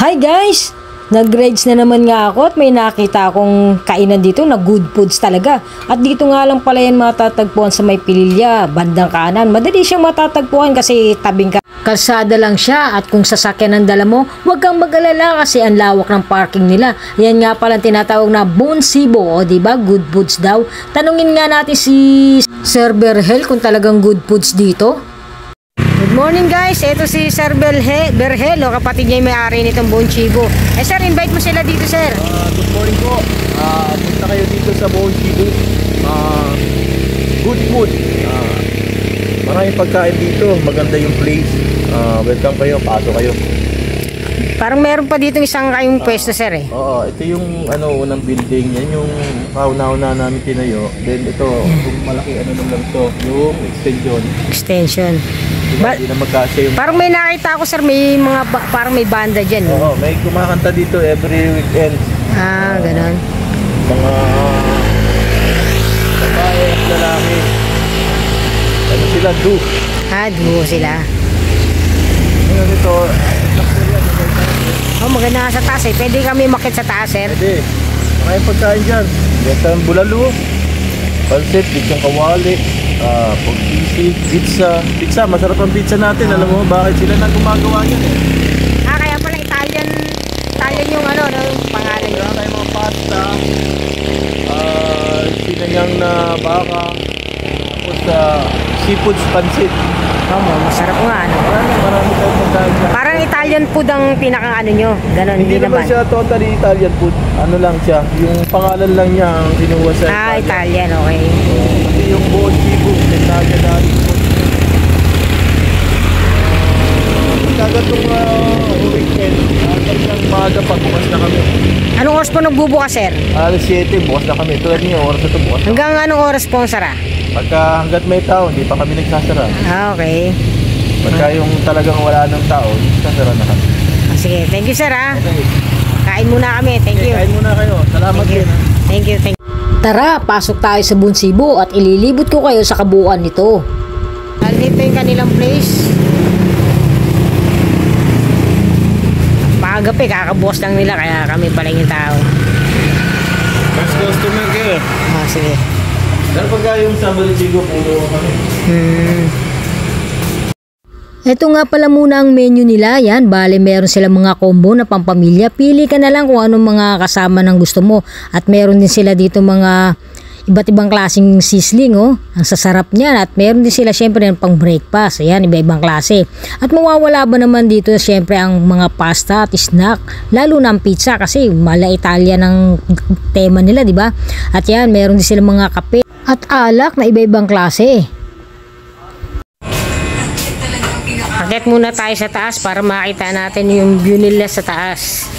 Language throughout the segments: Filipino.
Hi guys! Nag-grades na naman nga ako at may nakita akong kainan dito na good foods talaga. At dito nga lang pala yan matatagpuan sa may Pililya, bandang kanan. Madali siyang matatagpuan kasi tabing kalsada lang siya at kung sasakyan ang dala mo, huwag kang mag-alala kasi ang lawak ng parking nila. Yan nga pala tinatawag na Bonsibo, o diba? Good foods daw. Tanungin nga natin si Sir Berhel kung talagang good foods dito. Good morning guys, ito si Sir Berhel, kapatid niya yung may-ari nitong Bonsibo. Sir, invite mo sila dito, sir. Good morning po. Punta kayo dito sa Bonsibo. Good food. Maraming pagkain dito, maganda yung place. Welcome kayo, pasok kayo. Parang meron pa dito isang kayong pwesto, sir eh. Oo, ito yung unang building. Yan yung kauna-una namin tinayo. Then ito, yung malaki lang to, yung extension. Diba, hindi na magkasya yung... Parang may nakita ako, sir, may mga parang may banda dyan. Oo, may kumakanta dito every weekend. Ganon. Mga babae at lalaki. Ano sila, duo. Duo sila. Ngayon ito, maganda nga sa taas eh. Pwede kami makit sa taas, sir. pwede. Maraming pagkain dyan. Benta ng bulalo, pansit, lechong kawali, pag-isig, pizza. Pizza, masarap ang pizza natin. Alam mo bakit sila na gumagawa yan eh. Kaya pala Italian yung pangalan nyo. Meron tayong mga pasta, sinanyang na baka, tapos seafood pansit. Masarap nga, Marami tayong pagkain dyan. Parang Italian food ang pinaka nyo. Ganon, Hindi naman siya totally Italian food. Ano lang siya, yung pangalan lang niya ang sinuha sa Italian. Italian, okay. Kasi yung Bonsibo, Italian dati po. Kagatong weekend, talagang maaga pa, bukas na kami. Anong oras po nagbubukas, sir? Alas 7, bukas na kami. Tulad niyo, oras na ito, bukas na. Hanggang anong oras po ang sara? Pagka hanggat may tao, hindi pa kami nagsasara. Okay. Pagka yung talagang wala ng tao, nagsasara na kami. Sige, thank you, sir, ha? Okay. Kain muna kami, thank you. Kain muna kayo. Salamat din. Thank you. Tara, pasok tayo sa Bonsibo at ililibot ko kayo sa kabuuan nito. Dito yung kanilang place. Pagagabi, kakabukas lang nila kaya kami pala yung tao. First customer kayo. Sige. Pero pagka yung sa Bonsibo, pulo kami. Ito nga pala muna ang menu nila. Yan, bale meron silang mga combo na pampamilya. Pili ka na lang kung anong mga kasama ng gusto mo. At meron din sila dito mga iba't ibang klaseng sisling, oh. Ang sasarap niyan. At meron din sila syempre pang breakfast. Ayan, iba-ibang klase. At mawawala ba naman dito syempre ang mga pasta at snack. Lalo na ang pizza kasi mala Italia ng tema nila, di ba? At yan, meron din sila mga kape at alak na iba-ibang klase. Akit muna tayo sa taas para makita natin yung view nila sa taas.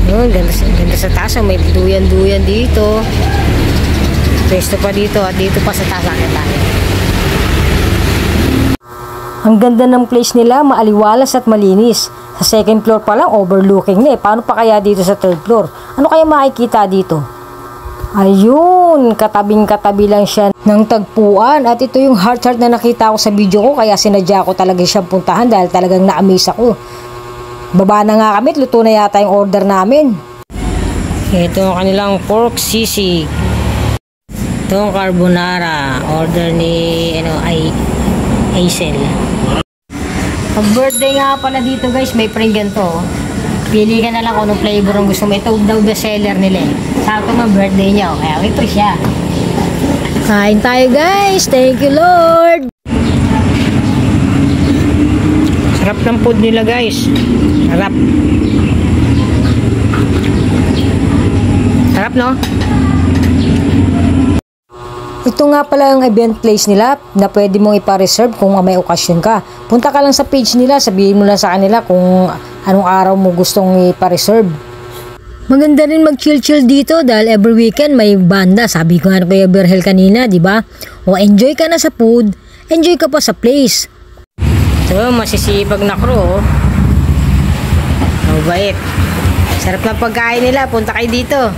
Ganda sa taas. May duyan-duyan dito. Pwesto pa dito at dito pa sa taas tayo. Ang ganda ng place nila, maaliwalas at malinis. Sa second floor pa lang, overlooking na eh. Paano pa kaya dito sa third floor? Ano kaya makikita dito? Ayun, katabing-katabi lang siya ng tagpuan. At ito yung heart na nakita ko sa video ko, kaya sinadya ko talaga siyang puntahan dahil talagang na-amaze ako. Baba na nga kami, luto na yata yung order namin. Ito ang kanilang pork sisig. Ito ang carbonara. Order ni Hazel. Pag birthday nga pala dito guys, may pring ganito. Pili ka na lang kung anong flavor ang gusto mo. Ito daw best seller nila eh. Sakto nga birthday niya. Kaya may free siya. Kain tayo guys. Thank you Lord. Sarap ng food nila guys. Sarap. Sarap, no? Ito nga pala ang event place nila na pwede mong ipa-reserve kung may okasyon ka. Punta ka lang sa page nila, sabihin mo lang sa kanila kung anong araw mo gustong ipa-reserve. Maganda rin mag-chill-chill dito dahil every weekend may banda. Sabi ko nga Kuya Berhel kanina, di ba? O enjoy ka na sa food, enjoy ka pa sa place. Ito, masisipag na crew. Mabait. Sarap na pagkain nila. Punta kayo dito.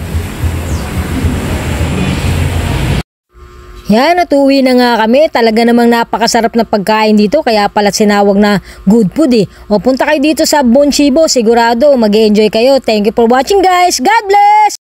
Yan, natuwi na nga kami. Talaga namang napakasarap na pagkain dito. Kaya pala sinawag na good food eh. O punta kayo dito sa Bonshibo. Sigurado mag-enjoy kayo. Thank you for watching guys. God bless!